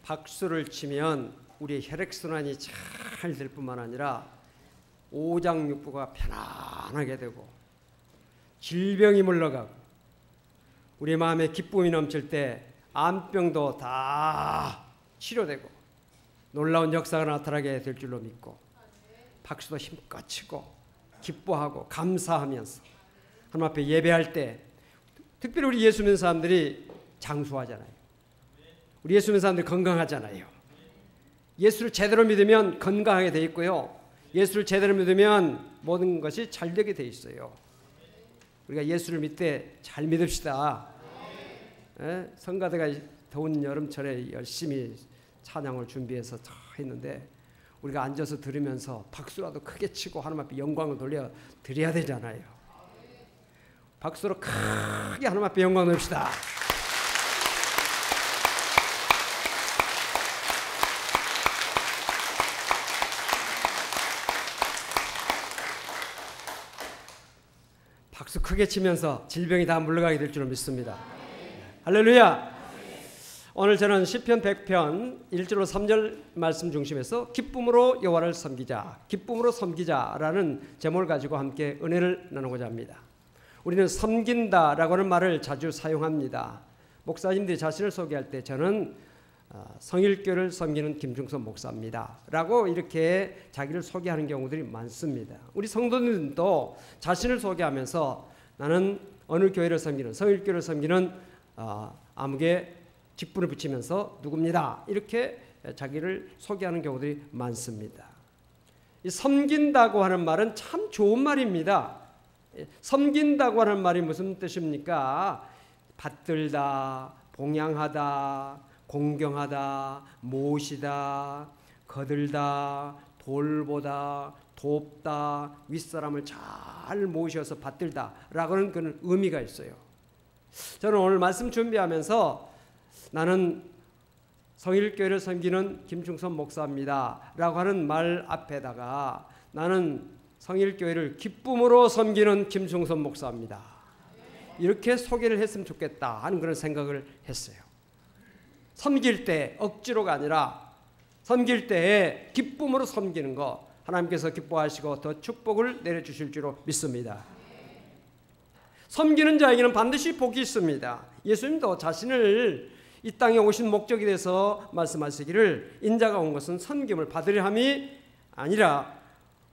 박수를 치면 우리의 혈액순환이 잘 될 뿐만 아니라 오장육부가 편안하게 되고 질병이 물러가고 우리 마음에 기쁨이 넘칠 때 암병도 다 치료되고 놀라운 역사가 나타나게 될 줄로 믿고 박수도 힘껏 치고 기뻐하고 감사하면서 하나님 앞에 예배할 때 특별히 우리 예수 믿는 사람들이 장수하잖아요. 우리 예수 믿는 사람들이 건강하잖아요. 예수를 제대로 믿으면 건강하게 돼 있고요. 예수를 제대로 믿으면 모든 것이 잘 되게 돼 있어요. 우리가 예수를 믿되 잘 믿읍시다. 성가대가 더운 여름철에 열심히 찬양을 준비해서 다 했는데 우리가 앉아서 들으면서 박수라도 크게 치고 하나님 앞에 영광을 돌려 드려야 되잖아요. 박수로 크게 하나님 앞에 영광 돌립시다. 박수 크게 치면서 질병이 다 물러가게 될 줄로 믿습니다. 할렐루야. 오늘 저는 시편 100편 1절로 3절 말씀 중심에서 기쁨으로 여호와를 섬기자, 기쁨으로 섬기자라는 제목을 가지고 함께 은혜를 나누고자 합니다. 우리는 섬긴다라고 하는 말을 자주 사용합니다. 목사님들이 자신을 소개할 때 저는 성일교를 섬기는 김중선 목사입니다 라고 이렇게 자기를 소개하는 경우들이 많습니다. 우리 성도님도 자신을 소개하면서 나는 어느 교회를 섬기는 성일교를 섬기는 아무개 직분을 붙이면서 누굽니다 이렇게 자기를 소개하는 경우들이 많습니다. 이 섬긴다고 하는 말은 참 좋은 말입니다. 섬긴다고 하는 말이 무슨 뜻입니까? 받들다, 봉양하다, 공경하다, 모시다, 거들다, 돌보다, 돕다, 윗사람을 잘 모셔서 받들다 라고 하는 그런 의미가 있어요. 저는 오늘 말씀 준비하면서 나는 성일교회를 섬기는 김충선 목사입니다 라고 하는 말 앞에다가 나는 성일교회를 기쁨으로 섬기는 김충선 목사입니다 이렇게 소개를 했으면 좋겠다 하는 그런 생각을 했어요. 섬길 때 억지로가 아니라 섬길 때에 기쁨으로 섬기는 거 하나님께서 기뻐하시고 더 축복을 내려주실 줄로 믿습니다. 섬기는 자에게는 반드시 복이 있습니다. 예수님도 자신을 이 땅에 오신 목적에 대해서 말씀하시기를 인자가 온 것은 섬김을 받으려 함이 아니라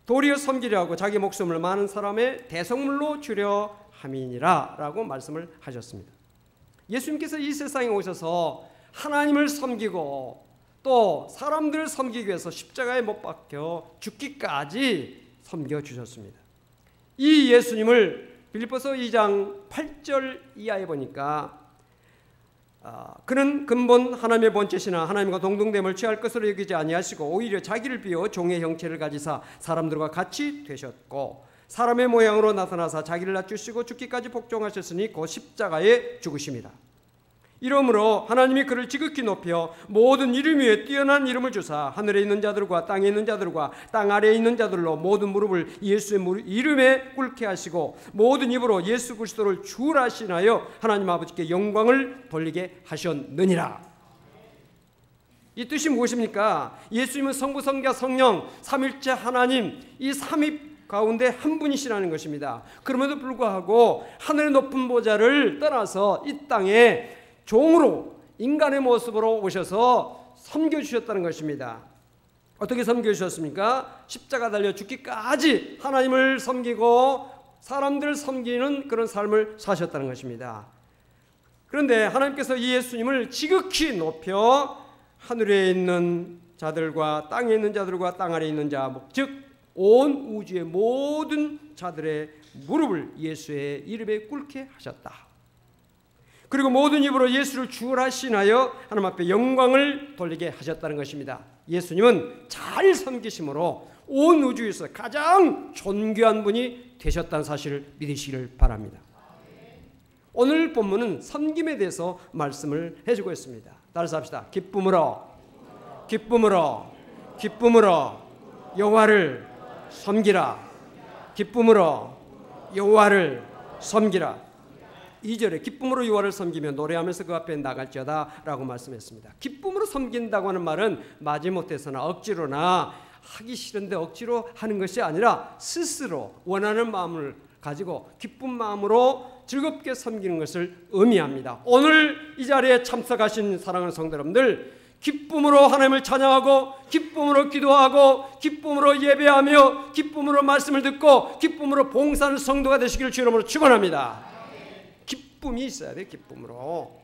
도리어 섬기려 하고 자기 목숨을 많은 사람의 대속물로 주려 함이니라 라고 말씀을 하셨습니다. 예수님께서 이 세상에 오셔서 하나님을 섬기고 또 사람들을 섬기기 위해서 십자가에 못 박혀 죽기까지 섬겨주셨습니다. 이 예수님을 빌립보서 2장 8절 이하에 보니까 그는 근본 하나님의 본체시나 하나님과 동등됨을 취할 것으로 여기지 아니하시고 오히려 자기를 비워 종의 형체를 가지사 사람들과 같이 되셨고 사람의 모양으로 나타나사 자기를 낮추시고 죽기까지 복종하셨으니 곧 십자가에 죽으십니다. 이러므로 하나님이 그를 지극히 높여 모든 이름 위에 뛰어난 이름을 주사 하늘에 있는 자들과 땅에 있는 자들과 땅 아래에 있는 자들로 모든 무릎을 예수의 이름에 꿇게 하시고 모든 입으로 예수 그리스도를 주라 하시나요 하나님 아버지께 영광을 돌리게 하셨느니라. 이 뜻이 무엇입니까? 예수님은 성부, 성자, 성령 삼일체 하나님 이 삼위 가운데 한 분이시라는 것입니다. 그럼에도 불구하고 하늘의 높은 보좌를 떠나서 이 땅에 종으로 인간의 모습으로 오셔서 섬겨주셨다는 것입니다. 어떻게 섬겨주셨습니까? 십자가 달려 죽기까지 하나님을 섬기고 사람들을 섬기는 그런 삶을 사셨다는 것입니다. 그런데 하나님께서 이 예수님을 지극히 높여 하늘에 있는 자들과 땅에 있는 자들과 땅 아래에 있는 자, 즉 온 우주의 모든 자들의 무릎을 예수의 이름에 꿇게 하셨다. 그리고 모든 입으로 예수를 주라 하시나요 하나님 앞에 영광을 돌리게 하셨다는 것입니다. 예수님은 잘 섬기심으로 온 우주에서 가장 존귀한 분이 되셨다는 사실을 믿으시기를 바랍니다. 오늘 본문은 섬김에 대해서 말씀을 해주고 있습니다. 따라서 합시다. 기쁨으로 여호와를 섬기라. 기쁨으로 여호와를 섬기라. 2절에 기쁨으로 여호와를 섬기며 노래하면서 그 앞에 나갈지어다 라고 말씀했습니다. 기쁨으로 섬긴다고 하는 말은 마지못해서나 억지로나 하기 싫은데 억지로 하는 것이 아니라 스스로 원하는 마음을 가지고 기쁜 마음으로 즐겁게 섬기는 것을 의미합니다. 오늘 이 자리에 참석하신 사랑하는 성도 여러분들, 기쁨으로 하나님을 찬양하고 기쁨으로 기도하고 기쁨으로 예배하며 기쁨으로 말씀을 듣고 기쁨으로 봉사하는 성도가 되시기를 주 이름으로 축원합니다. 기쁨이 있어야 돼요. 기쁨으로.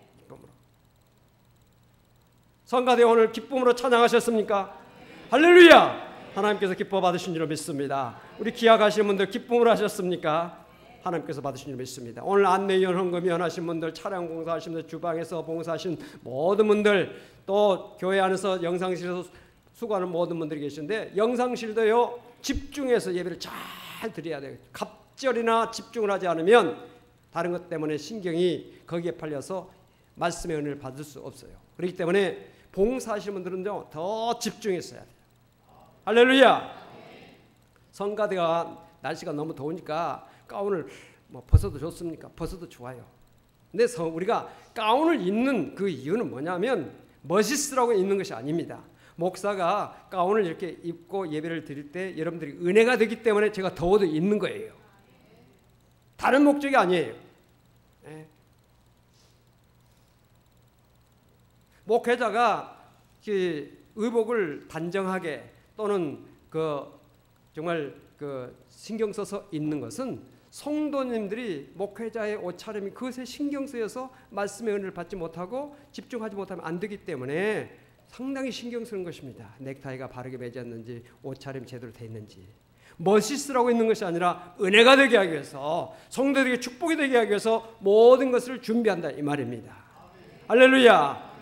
성가대 오늘 기쁨으로 찬양하셨습니까? 할렐루야! 하나님께서 기뻐 받으신 줄 믿습니다. 우리 기약하시는 분들 기쁨으로 하셨습니까? 하나님께서 받으신 줄 믿습니다. 오늘 안내위원, 헌금위원 하신 분들, 차량 봉사하신 분들, 주방에서 봉사하신 모든 분들, 또 교회 안에서 영상실에서 수고하는 모든 분들이 계신데, 영상실도요 집중해서 예배를 잘 드려야 돼요. 갑절이나 집중을 하지 않으면 다른 것 때문에 신경이 거기에 팔려서 말씀의 은혜를 받을 수 없어요. 그렇기 때문에 봉사하시는 분들은요 더 집중했어야 돼요. 할렐루야! 성가대가 날씨가 너무 더우니까 가운을 벗어도 좋습니까? 벗어도 좋아요. 근데 우리가 가운을 입는 그 이유는 뭐냐면 멋있으라고 입는 것이 아닙니다. 목사가 가운을 이렇게 입고 예배를 드릴 때 여러분들이 은혜가 되기 때문에 제가 더워도 입는 거예요. 다른 목적이 아니에요. 네. 목회자가 의복을 단정하게 또는 정말 신경 써서 입는 것은 성도님들이 목회자의 옷차림이 그것에 신경 쓰여서 말씀의 은혜를 받지 못하고 집중하지 못하면 안 되기 때문에 상당히 신경 쓰는 것입니다. 넥타이가 바르게 매졌는지, 옷차림 제대로 돼 있는지. 멋있으라고 있는 것이 아니라 은혜가 되게 하기 위해서, 성도들에게 축복이 되게 하기 위해서 모든 것을 준비한다 이 말입니다. 할렐루야!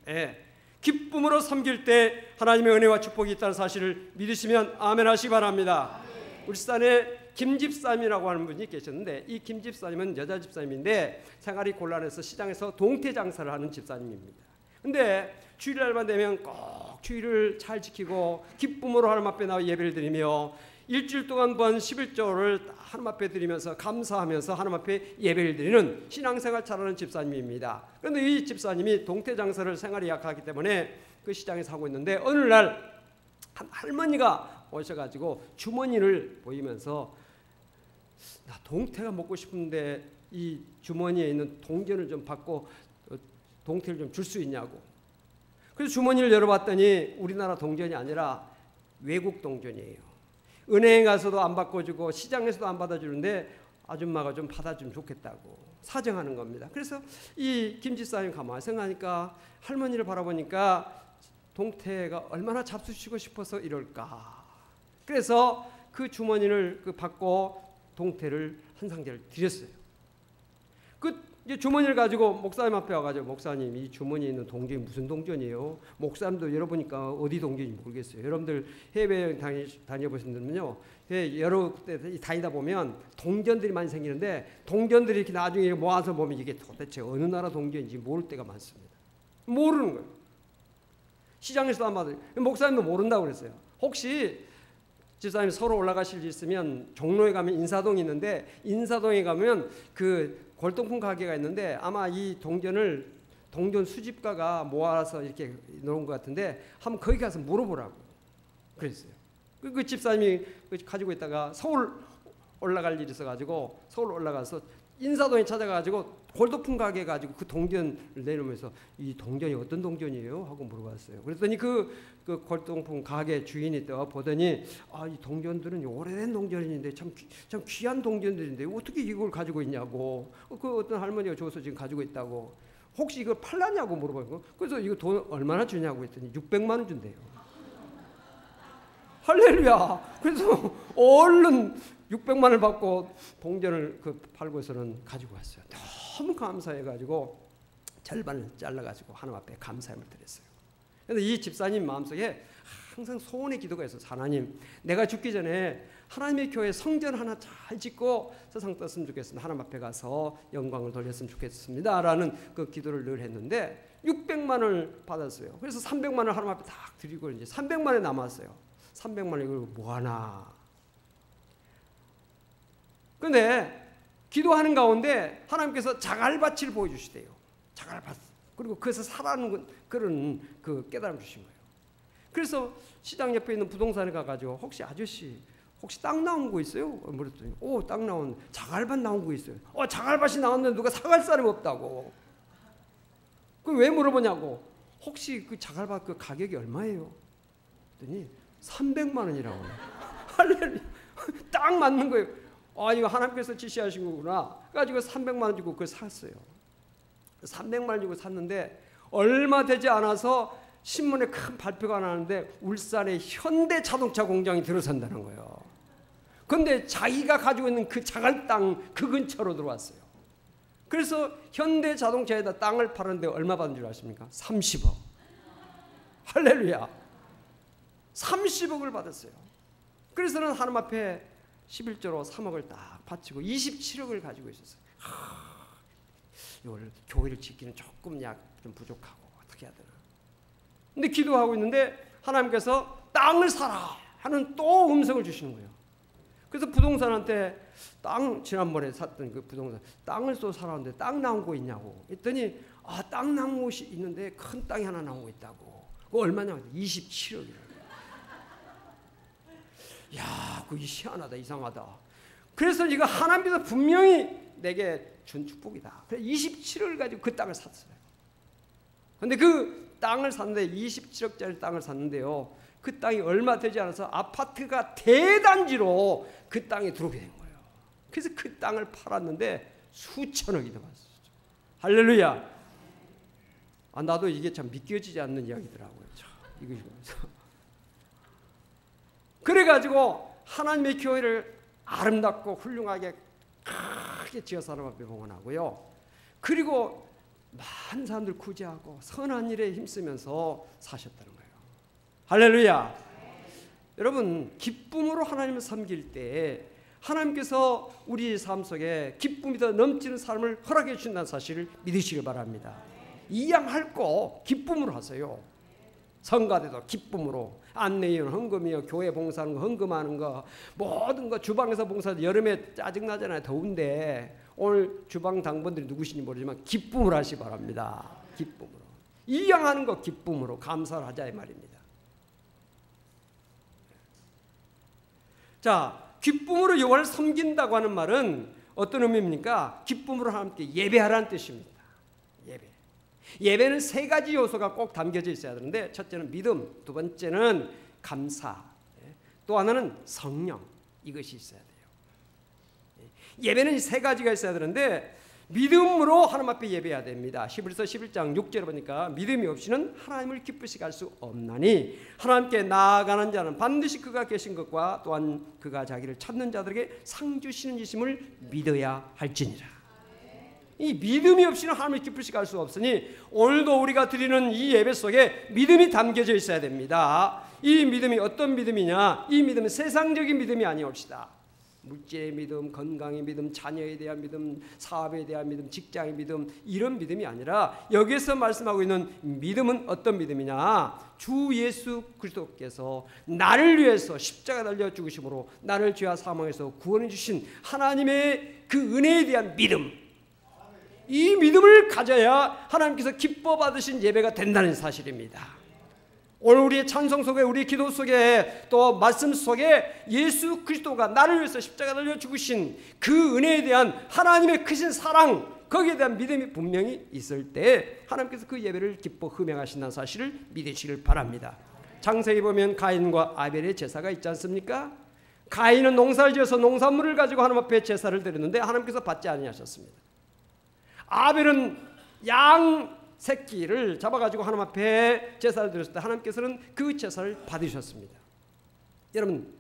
예. 기쁨으로 섬길 때 하나님의 은혜와 축복이 있다는 사실을 믿으시면 아멘 하시기 바랍니다. 울산에 김 집사님이라고 하는 분이 계셨는데, 이 김 집사님은 여자 집사님인데 생활이 곤란해서 시장에서 동태 장사를 하는 집사님입니다. 근데 주일날만 되면 꼭 주일을 잘 지키고 기쁨으로 하나님 앞에 나와 예배를 드리며 일주일 동안 번 11조를 하나님 앞에 드리면서 감사하면서 하나님 앞에 예배를 드리는 신앙생활 잘하는 집사님입니다. 그런데 이 집사님이 동태 장사를 생활이 약하기 때문에 그 시장에서 하고 있는데, 어느 날 한 할머니가 오셔가지고 주머니를 보이면서 나 동태가 먹고 싶은데 이 주머니에 있는 동전을 좀 받고 동태를 좀 줄 수 있냐고. 그래서 주머니를 열어봤더니 우리나라 동전이 아니라 외국 동전이에요. 은행에 가서도 안 바꿔주고 시장에서도 안 받아주는데 아줌마가 좀 받아주면 좋겠다고 사정하는 겁니다. 그래서 이 김집사님 가만히 생각하니까 할머니를 바라보니까 동태가 얼마나 잡수시고 싶어서 이럴까. 그래서 그 주머니를 받고 동태를 한 상자를 드렸어요. 이제 주머니를 가지고 목사님 앞에 와가지고, 목사님 이 주머니에 있는 동전이 무슨 동전이에요? 목사님도 열어보니까 어디 동전인지 모르겠어요. 여러분들 해외여행 다녀보신다면요, 여러 때 다니다 보면 동전들이 많이 생기는데 동전들이 이렇게 나중에 모아서 보면 이게 도대체 어느 나라 동전인지 모를 때가 많습니다. 모르는 거예요. 시장에서도 안 받아요. 목사님도 모른다고 그랬어요. 혹시 집사님 서로 올라가실 일 있으면 종로에 가면 인사동이 있는데, 인사동에 가면 그 골동품 가게가 있는데 아마 이 동전 수집가가 모아서 이렇게 놓은 것 같은데 한번 거기 가서 물어보라고 그랬어요. 그 집사님이 가지고 있다가 서울 올라갈 일이 있어가지고 서울 올라가서 인사동에 찾아가지고 골동품 가게 가지고 그 동전을 내놓으면서 이 동전이 어떤 동전이에요? 하고 물어봤어요. 그랬더니 그 골동품 가게 주인이 또 보더니 이 동전들은 오래된 동전인데 참 귀한 동전들인데 어떻게 이걸 가지고 있냐고. 그 어떤 할머니가 줘서 지금 가지고 있다고. 혹시 이걸 팔라냐고 물어보고, 그래서 이거 돈 얼마나 주냐고 했더니 600만 원 준대요. 할렐루야. 그래서 얼른 600만 원을 받고 동전을 팔고서는 가지고 왔어요. 너무 감사해가지고 절반을 잘라가지고 하나님 앞에 감사함을 드렸어요. 그런데 이 집사님 마음속에 항상 소원의 기도가 있어서, 하나님 내가 죽기 전에 하나님의 교회 성전 하나 잘 짓고 세상 떴으면 좋겠습니다. 하나님 앞에 가서 영광을 돌렸으면 좋겠습니다 라는 그 기도를 늘 했는데 600만 원을 받았어요. 그래서 300만 원을 하나님 앞에 딱 드리고 이제 300만 원이 남았어요. 300만 원 이걸 뭐하나. 근데 기도하는 가운데 하나님께서 자갈밭을 보여주시대요. 자갈밭. 그리고 그것을 사라는 그런 그 깨달음 주신 거예요. 그래서 시장 옆에 있는 부동산에 가가지고 혹시 아저씨 혹시 땅 나온 거 있어요? 물었더니 땅 나온 자갈밭 나온 거 있어요. 자갈밭이 나왔는데 누가 사갈 사람이 없다고. 그 왜 물어보냐고. 혹시 그 자갈밭 그 가격이 얼마예요? 그랬더니 300만 원이라고. 할렐루야. 딱 맞는 거예요. 이거 하나님께서 지시하신 거구나. 그래가지고 300만 원 주고 그걸 샀어요. 300만 원 주고 샀는데 얼마 되지 않아서 신문에 큰 발표가 나는데 울산에 현대 자동차 공장이 들어선다는 거예요. 그런데 자기가 가지고 있는 그 자갈 땅 그 근처로 들어왔어요. 그래서 현대 자동차에다 땅을 팔았는데 얼마 받은 줄 아십니까? 30억. 할렐루야. 30억을 받았어요. 그래서는 하나님 앞에 11조로 3억을 딱 바치고 27억을 가지고 있었어요. 이걸 교회를 짓기는 조금 좀 부족하고 어떻게 해야 되나. 근데 기도하고 있는데 하나님께서 땅을 사라 하는 또 음성을 주시는 거예요. 그래서 부동산한테 지난번에 샀던 그 부동산 땅을 또 사라는데 땅 나온 거 있냐고 했더니 땅 나온 곳이 있는데 큰 땅이 하나 나온 거 있다고. 그거 얼마냐고 27억이라고. 야, 그게 희한하다, 이상하다. 그래서 이거 하나님께서 분명히 내게 준 축복이다. 그래서 27억을 가지고 그 땅을 샀어요. 그런데 그 땅을 샀는데 27억짜리 땅을 샀는데요. 그 땅이 얼마 되지 않아서 아파트가 대단지로 그 땅에 들어오게 된 거예요. 그래서 그 땅을 팔았는데 수천억이 들어갔어요. 할렐루야. 나도 이게 참 믿겨지지 않는 이야기더라고요. 이거 그래가지고 하나님의 교회를 아름답고 훌륭하게 크게 지어서 하나님 앞에 봉헌하고요. 그리고 많은 사람들 구제하고 선한 일에 힘쓰면서 사셨다는 거예요. 할렐루야. 여러분, 기쁨으로 하나님을 섬길 때 하나님께서 우리 삶 속에 기쁨이 더 넘치는 삶을 허락해 주신다는 사실을 믿으시기 바랍니다. 이양할 거 기쁨으로 하세요. 성가대도 기쁨으로, 안내위원 헌금이요, 교회 봉사하는 거, 헌금하는 거, 모든 거, 주방에서 봉사도 여름에 짜증나잖아요. 더운데 오늘 주방 당번들이 누구신지 모르지만 기쁨으로 하시기 바랍니다. 기쁨으로. 이양하는 거 기쁨으로 감사를 하자 이 말입니다. 자, 기쁨으로 여호와를 섬긴다고 하는 말은 어떤 의미입니까? 기쁨으로 하나님께 예배하라는 뜻입니다. 예배는 세 가지 요소가 꼭 담겨져 있어야 되는데, 첫째는 믿음, 두 번째는 감사, 또 하나는 성령. 이것이 있어야 돼요. 예배는 세 가지가 있어야 되는데 믿음으로 하나님 앞에 예배해야 됩니다. 히브리서 11장 6절에 보니까 믿음이 없이는 하나님을 기쁘시게 할 수 없나니 하나님께 나아가는 자는 반드시 그가 계신 것과 또한 그가 자기를 찾는 자들에게 상 주시는 이심을 믿어야 할지니라. 이 믿음이 없이는 하나님을 기쁘시게 할 수 없으니 오늘도 우리가 드리는 이 예배 속에 믿음이 담겨져 있어야 됩니다. 이 믿음이 어떤 믿음이냐? 이 믿음은 세상적인 믿음이 아니옵시다. 물질의 믿음, 건강의 믿음, 자녀에 대한 믿음, 사업에 대한 믿음, 직장의 믿음, 이런 믿음이 아니라 여기에서 말씀하고 있는 믿음은 어떤 믿음이냐? 주 예수 그리스도께서 나를 위해서 십자가 달려 죽으심으로 나를 죄와 사망에서 구원해 주신 하나님의 그 은혜에 대한 믿음, 이 믿음을 가져야 하나님께서 기뻐 받으신 예배가 된다는 사실입니다. 오늘 우리의 찬송 속에, 우리 기도 속에, 또 말씀 속에 예수 그리스도가 나를 위해서 십자가 달려 죽으신 그 은혜에 대한 하나님의 크신 사랑, 거기에 대한 믿음이 분명히 있을 때 하나님께서 그 예배를 기뻐 흠양하신다는 사실을 믿으시길 바랍니다. 창세기 보면 가인과 아벨의 제사가 있지 않습니까? 가인은 농사를 지어서 농산물을 가지고 하나님 앞에 제사를 드렸는데 하나님께서 받지 아니하셨습니다. 아벨은 양 새끼를 잡아가지고 하나님 앞에 제사를 드렸을 때 하나님께서는 그 제사를 받으셨습니다. 여러분,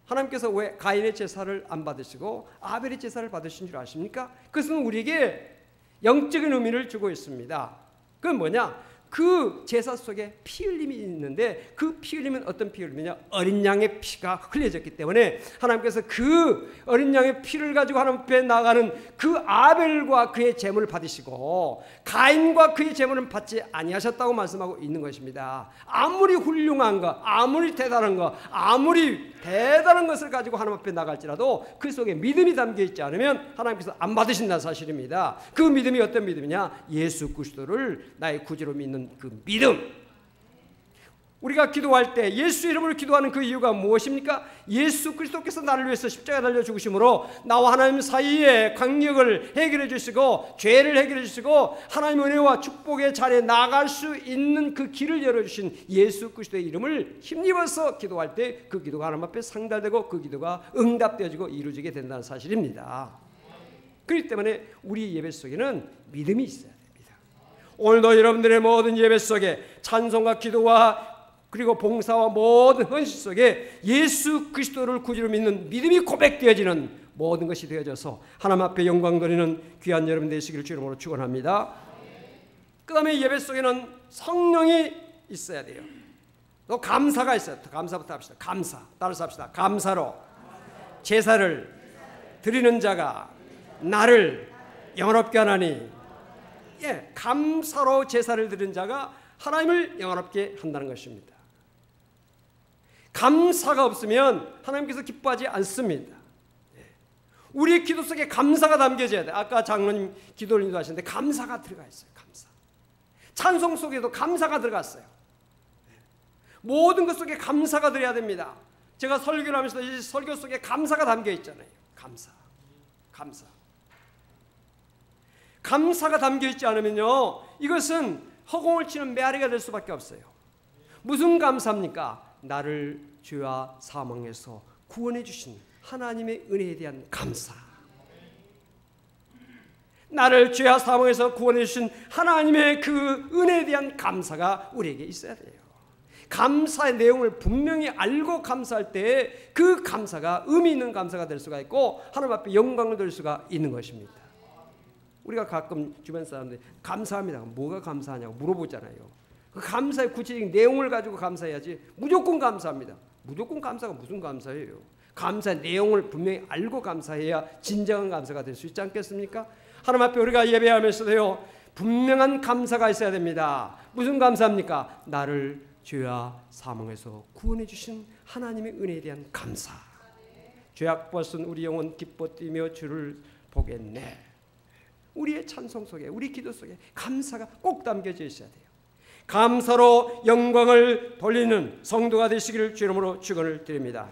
하나님께서 왜 가인의 제사를 안 받으시고 아벨의 제사를 받으신 줄 아십니까? 그것은 우리에게 영적인 의미를 주고 있습니다. 그건 뭐냐? 그 제사 속에 피 흘림이 있는데 그 피 흘림은 어떤 피 흘림이냐? 어린 양의 피가 흘려졌기 때문에 하나님께서 그 어린 양의 피를 가지고 하나님 앞에 나가는 그 아벨과 그의 제물을 받으시고 가인과 그의 제물은 받지 아니하셨다고 말씀하고 있는 것입니다. 아무리 훌륭한 것, 아무리 대단한 것, 아무리 대단한 것을 가지고 하나님 앞에 나갈지라도 그 속에 믿음이 담겨 있지 않으면 하나님께서 안 받으신다는 사실입니다. 그 믿음이 어떤 믿음이냐? 예수 그리스도를 나의 구주로 믿는 그 믿음. 우리가 기도할 때 예수 이름으로 기도하는 그 이유가 무엇입니까? 예수 그리스도께서 나를 위해서 십자가에 달려 죽으심으로 나와 하나님 사이의 관계를 해결해 주시고 죄를 해결해 주시고 하나님의 은혜와 축복의 자리에 나갈 수 있는 그 길을 열어주신 예수 그리스도의 이름을 힘입어서 기도할 때 그 기도가 하나님 앞에 상달되고 그 기도가 응답되어지고 이루어지게 된다는 사실입니다. 그렇기 때문에 우리 예배 속에는 믿음이 있어야 됩니다. 오늘도 여러분들의 모든 예배 속에 찬송과 기도와 그리고 봉사와 모든 헌신 속에 예수 그리스도를 구주로 믿는 믿음이 고백되어지는 모든 것이 되어져서 하나님 앞에 영광 돌리는 귀한 여러분 되시기를 주 이름으로 축원합니다. 그 다음에 예배 속에는 성령이 있어야 돼요. 또 감사가 있어요. 감사부터 합시다. 감사. 따라서 합시다. 감사로 제사를 드리는 자가 나를 영원롭게 하나니, 감사로 제사를 드리는 자가 하나님을 영원롭게 한다는 것입니다. 감사가 없으면 하나님께서 기뻐하지 않습니다. 우리의 기도 속에 감사가 담겨져야 돼. 아까 장로님 기도를 인도하시는데 감사가 들어가 있어요. 감사. 찬송 속에도 감사가 들어갔어요. 모든 것 속에 감사가 들어야 됩니다. 제가 설교를 하면서 이 설교 속에 감사가 담겨 있잖아요. 감사. 감사가 담겨 있지 않으면요, 이것은 허공을 치는 메아리가 될 수밖에 없어요. 무슨 감사입니까? 나를 죄와 사망에서 구원해 주신 하나님의 은혜에 대한 감사. 나를 죄와 사망에서 구원해 주신 하나님의 그 은혜에 대한 감사가 우리에게 있어야 돼요. 감사의 내용을 분명히 알고 감사할 때 그 감사가 의미 있는 감사가 될 수가 있고 하나님 앞에 영광을 돌릴 수가 있는 것입니다. 우리가 가끔 주변 사람들이 감사합니다. 뭐가 감사하냐고 물어보잖아요. 그 감사의 구체적인 내용을 가지고 감사해야지 무조건 감사합니다. 무조건 감사가 무슨 감사예요? 감사의 내용을 분명히 알고 감사해야 진정한 감사가 될 수 있지 않겠습니까? 하나님 앞에 우리가 예배하면서도요, 분명한 감사가 있어야 됩니다. 무슨 감사입니까? 나를 죄와 사망에서 구원해 주신 하나님의 은혜에 대한 감사. 죄악 벗은 우리 영혼 기뻐 뛰며 주를 보겠네. 우리의 찬송 속에, 우리 기도 속에 감사가 꼭 담겨져 있어야 돼요. 감사로 영광을 돌리는 성도가 되시기를 주 이름으로 축원을 드립니다.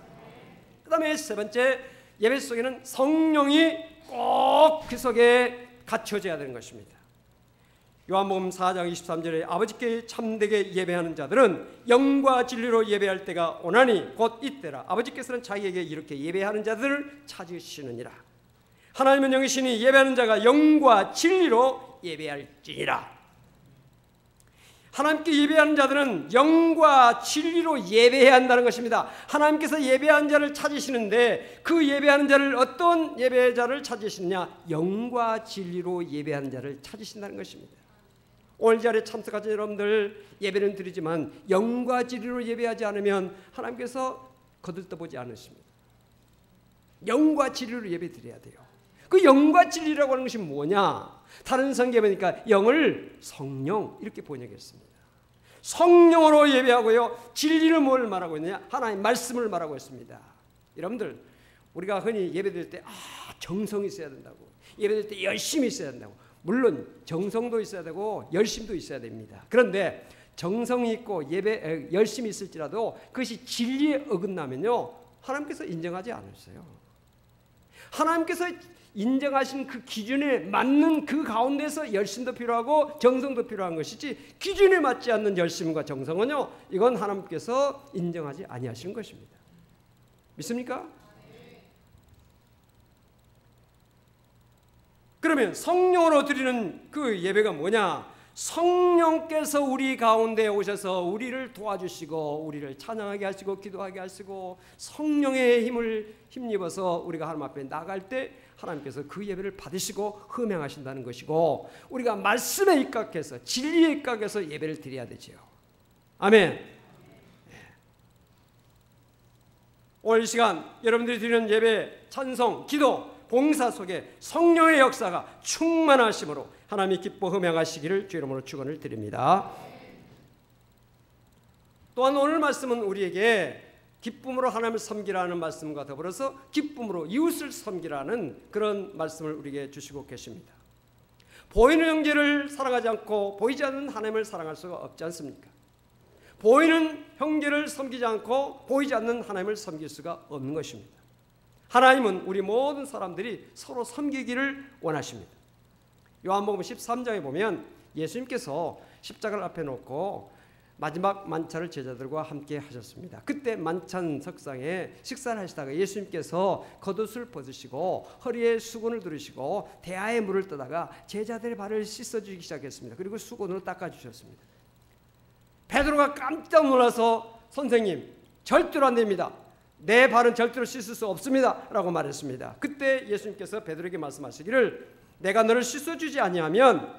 그 다음에 세 번째, 예배 속에는 성령이 꼭 그 속에 갖춰져야 되는 것입니다. 요한복음 4장 23절에 아버지께 참되게 예배하는 자들은 영과 진리로 예배할 때가 오나니 곧 이때라. 아버지께서는 자기에게 이렇게 예배하는 자들을 찾으시느니라. 하나님은 영이시니 예배하는 자가 영과 진리로 예배할지니라. 하나님께 예배하는 자들은 영과 진리로 예배해야 한다는 것입니다. 하나님께서 예배하는 자를 찾으시는데 그 예배하는 자를 어떤 예배자를 찾으시느냐? 영과 진리로 예배하는 자를 찾으신다는 것입니다. 오늘 자리에 참석하신 여러분들 예배는 드리지만 영과 진리로 예배하지 않으면 하나님께서 거들떠보지 않으십니다. 영과 진리로 예배 드려야 돼요. 그 영과 진리라고 하는 것이 뭐냐? 다른 성경에 보니까 영을 성령 이렇게 번역했습니다. 성령으로 예배하고요, 진리를 뭘 말하고 있느냐? 하나님의 말씀을 말하고 있습니다. 여러분들, 우리가 흔히 예배 드릴 때 정성이 있어야 된다고, 예배 드릴 때 열심히 있어야 된다고. 물론 정성도 있어야 되고 열심도 있어야 됩니다. 그런데 정성이 있고 열심이 있을지라도 그것이 진리에 어긋나면요, 하나님께서 인정하지 않으세요. 하나님께서 인정하신 그 기준에 맞는 그 가운데서 열심도 필요하고 정성도 필요한 것이지, 기준에 맞지 않는 열심과 정성은요, 이건 하나님께서 인정하지 아니하시는 것입니다. 믿습니까? 그러면 성령으로 드리는 그 예배가 뭐냐? 성령께서 우리 가운데 오셔서 우리를 도와주시고 우리를 찬양하게 하시고 기도하게 하시고 성령의 힘을 힘입어서 우리가 하나님 앞에 나갈 때 하나님께서 그 예배를 받으시고 흠양하신다는 것이고, 우리가 말씀에 입각해서 진리에 입각해서 예배를 드려야 되지요. 아멘. 오늘 이 시간 여러분들이 드리는 예배, 찬송, 기도, 봉사 속에 성령의 역사가 충만하심으로 하나님이 기뻐 흠양하시기를 주 이름으로 축원을 드립니다. 또한 오늘 말씀은 우리에게 기쁨으로 하나님을 섬기라는 말씀과 더불어서 기쁨으로 이웃을 섬기라는 그런 말씀을 우리에게 주시고 계십니다. 보이는 형제를 사랑하지 않고 보이지 않는 하나님을 사랑할 수가 없지 않습니까? 보이는 형제를 섬기지 않고 보이지 않는 하나님을 섬길 수가 없는 것입니다. 하나님은 우리 모든 사람들이 서로 섬기기를 원하십니다. 요한복음 13장에 보면 예수님께서 십자가를 앞에 놓고 마지막 만찬을 제자들과 함께 하셨습니다. 그때 만찬 석상에 식사를 하시다가 예수님께서 겉옷을 벗으시고 허리에 수건을 두르시고 대야에 물을 떠다가 제자들의 발을 씻어주기 시작했습니다. 그리고 수건으로 닦아주셨습니다. 베드로가 깜짝 놀라서 선생님 절대로 안 됩니다. 내 발은 절대로 씻을 수 없습니다 라고 말했습니다. 그때 예수님께서 베드로에게 말씀하시기를 내가 너를 씻어주지 아니하면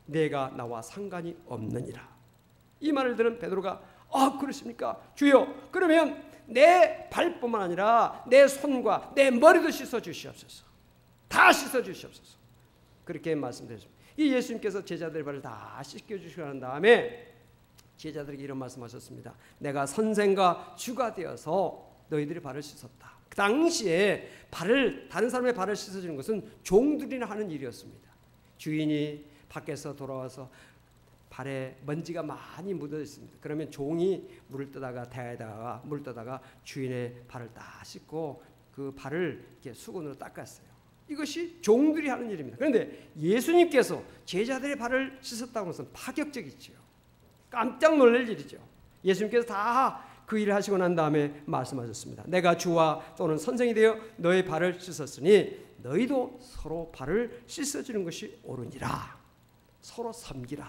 내가 나와 상관이 없느니라. 이 말을 들은 베드로가 그러십니까 주여, 그러면 내 발뿐만 아니라 내 손과 내 머리도 씻어주시옵소서. 다 씻어주시옵소서. 그렇게 말씀드렸습니다. 이 예수님께서 제자들의 발을 다 씻겨주시고 난 다음에 제자들에게 이런 말씀하셨습니다. 내가 선생과 주가 되어서 너희들의 발을 씻었다. 그 당시에 다른 사람의 발을 씻어주는 것은 종들이나 하는 일이었습니다. 주인이 밖에서 돌아와서 발에 먼지가 많이 묻어 있습니다. 그러면 종이 물을 떠다가 대야에다가 물을 떠다가 주인의 발을 다 씻고 그 발을 이렇게 수건으로 닦았어요. 이것이 종들이 하는 일입니다. 그런데 예수님께서 제자들의 발을 씻었다고 해서 파격적이죠. 깜짝 놀랄 일이죠. 예수님께서 다 그 일을 하시고 난 다음에 말씀하셨습니다. 내가 주와 또는 선생이 되어 너의 발을 씻었으니 너희도 서로 발을 씻어주는 것이 옳으니라. 서로 섬기라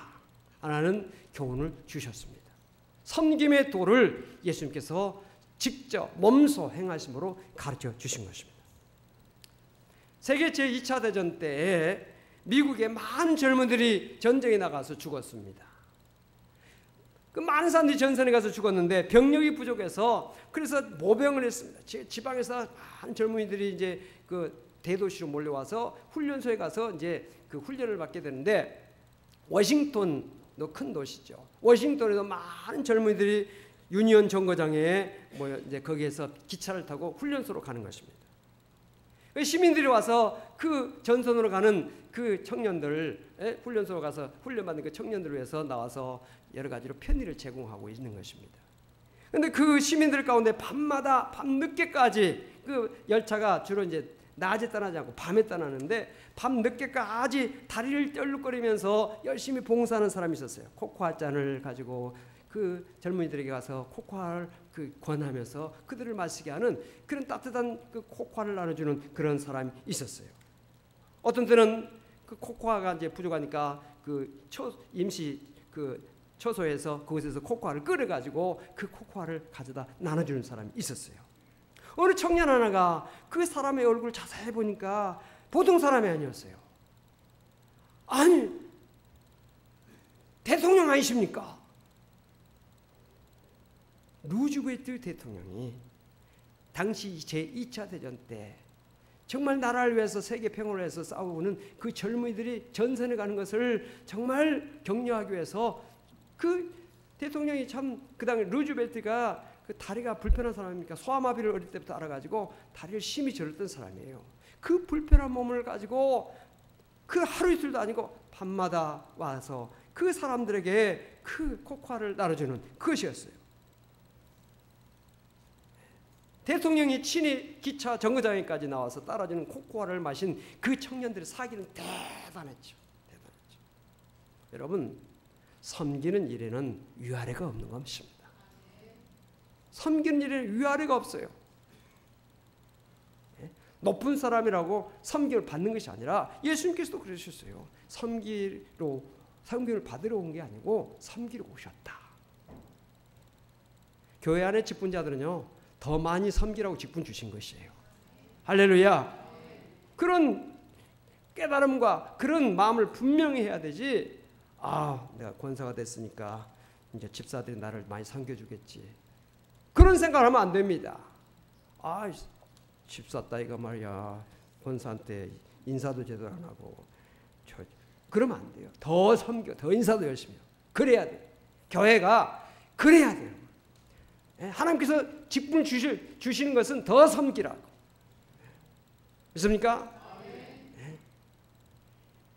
라는 교훈을 주셨습니다. 섬김의 도를 예수님께서 직접 몸소 행하심으로 가르쳐 주신 것입니다. 세계 제2차 대전 때에 미국의 많은 젊은들이 전쟁에 나가서 죽었습니다. 그 많은 사람들이 전선에 가서 죽었는데 병력이 부족해서 그래서 모병을 했습니다. 지방에서 많은 젊은이들이 이제 그 대도시로 몰려와서 훈련소에 가서 이제 그 훈련을 받게 되는데 워싱턴도 큰 도시죠. 워싱턴에도 많은 젊은이들이 유니온 정거장에 이제 거기에서 기차를 타고 훈련소로 가는 것입니다. 시민들이 와서 그 전선으로 가는 그 청년들, 훈련소로 가서 훈련받는 그 청년들을 위해서 나와서 여러 가지로 편의를 제공하고 있는 것입니다. 그런데 그 시민들 가운데 밤마다 밤늦게까지 그 열차가 주로 이제 낮에 떠나지 않고 밤에 떠나는데 밤늦게까지 다리를 떨룩거리면서 열심히 봉사하는 사람이 있었어요. 코코아 잔을 가지고 그 젊은이들에게 가서 코코아를 권하면서 그들을 마시게 하는 그런 따뜻한 그 코코아를 나눠주는 그런 사람이 있었어요. 어떤 때는 그 코코아가 이제 부족하니까 임시 처소에서 그곳에서 코코아를 끓여가지고 그 코코아를 가져다 나눠주는 사람이 있었어요. 어느 청년 하나가 그 사람의 얼굴을 자세히 보니까 보통 사람이 아니었어요. 아니, 대통령 아니십니까? 루즈벨트 대통령이 당시 제2차 대전 때 정말 나라를 위해서 세계 평화를 위해서 싸우는 그 젊은이들이 전선에 가는 것을 정말 격려하기 위해서 그 대통령이 참 그 당시 루즈벨트가 그 다리가 불편한 사람입니까? 소아마비를 어릴 때부터 알아가지고 다리를 심히 저렸던 사람이에요. 그 불편한 몸을 가지고 그 하루 이틀도 아니고 밤마다 와서 그 사람들에게 그 코코아를 나눠주는 그것이었어요. 대통령이 친히 기차 정거장에까지 나와서 따라주는 코코아를 마신 그 청년들의 사기는 대단했죠. 여러분, 섬기는 일에는 위아래가 없는 것입니다. 섬기는 일에는 위아래가 없어요. 높은 사람이라고 섬김을 받는 것이 아니라 예수님께서도 그러셨어요. 섬김을 받으러 온 게 아니고 섬기러 오셨다. 교회 안에 직분자들은요, 더 많이 섬기라고 직분 주신 것이에요. 할렐루야. 그런 깨달음과 그런 마음을 분명히 해야 되지. 내가 권사가 됐으니까 이제 집사들이 나를 많이 섬겨주겠지. 그런 생각을 하면 안 됩니다. 집사 따위가 말이야 권사한테 인사도 제대로 안 하고 그러면 안 돼요. 더 섬겨, 더 인사도 열심히 해요. 그래야 돼요. 교회가 그래야 돼요. 하나님께서 직분을 주시는 것은 더 섬기라고. 믿습니까?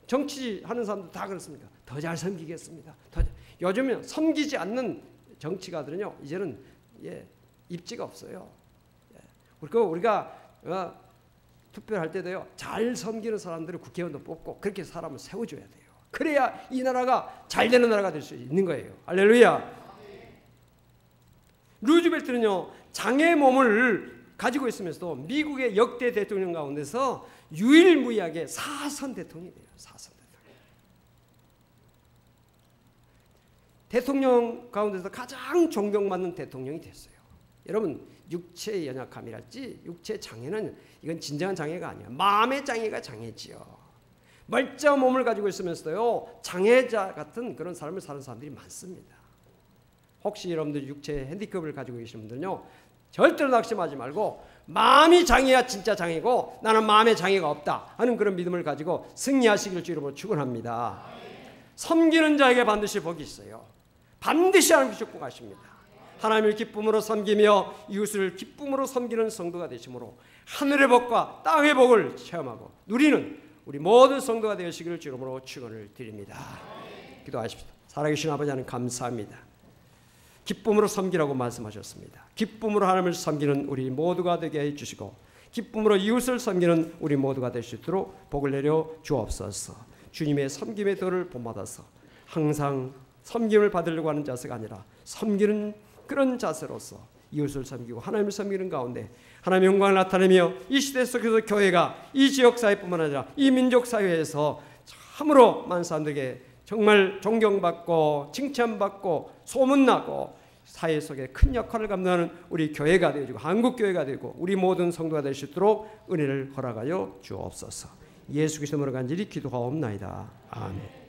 정치하는 사람들 다 그렇습니까? 더 잘 섬기겠습니다. 요즘은 섬기지 않는 정치가들은요, 이제는 입지가 없어요. 우리가 투표할 때도요, 잘 섬기는 사람들을 국회의원도 뽑고 그렇게 사람을 세워줘야 돼요. 그래야 이 나라가 잘 되는 나라가 될 수 있는 거예요. 할렐루야. 루즈벨트는요, 장의 몸을 가지고 있으면서도 미국의 역대 대통령 가운데서 유일무이하게 사선 대통령이 돼요. 사선 대통령 가운데서 가장 존경받는 대통령이 됐어요. 여러분, 육체의 연약함이랄지 육체 장애는 이건 진정한 장애가 아니야. 마음의 장애가 장애지요. 멀쩡한 몸을 가지고 있으면서도요, 장애자 같은 그런 삶을 사는 사람들이 많습니다. 혹시 여러분들 육체 핸디캡을 가지고 계시는 분들은요, 절대로 낙심하지 말고 마음이 장애야 진짜 장애고 나는 마음의 장애가 없다 하는 그런 믿음을 가지고 승리하시길 주로 축원합니다. 섬기는 자에게 반드시 복이 있어요. 반드시 하나님께 축복하십니다. 하나님을 기쁨으로 섬기며 이웃을 기쁨으로 섬기는 성도가 되심으로 하늘의 복과 땅의 복을 체험하고 누리는 우리 모든 성도가 되시기를 주로 축원을 드립니다. 기도하십시오. 살아계신 아버지 하나님 감사합니다. 기쁨으로 섬기라고 말씀하셨습니다. 기쁨으로 하나님을 섬기는 우리 모두가 되게 해주시고 기쁨으로 이웃을 섬기는 우리 모두가 될 수 있도록 복을 내려 주옵소서. 주님의 섬김의 도를 본받아서 항상 섬김을 받으려고 하는 자세가 아니라 섬기는 그런 자세로서 이웃을 섬기고 하나님을 섬기는 가운데 하나님의 영광을 나타내며 이 시대 속에서 교회가 이 지역사회뿐만 아니라 이 민족사회에서 참으로 많은 사람들에게 정말 존경받고 칭찬받고 소문나고 사회 속에 큰 역할을 감당하는 우리 교회가 되어지고 한국교회가 되고 우리 모든 성도가 될 수 있도록 은혜를 허락하여 주옵소서. 예수 그리스도 이름으로 간절히 기도하옵나이다. 아멘.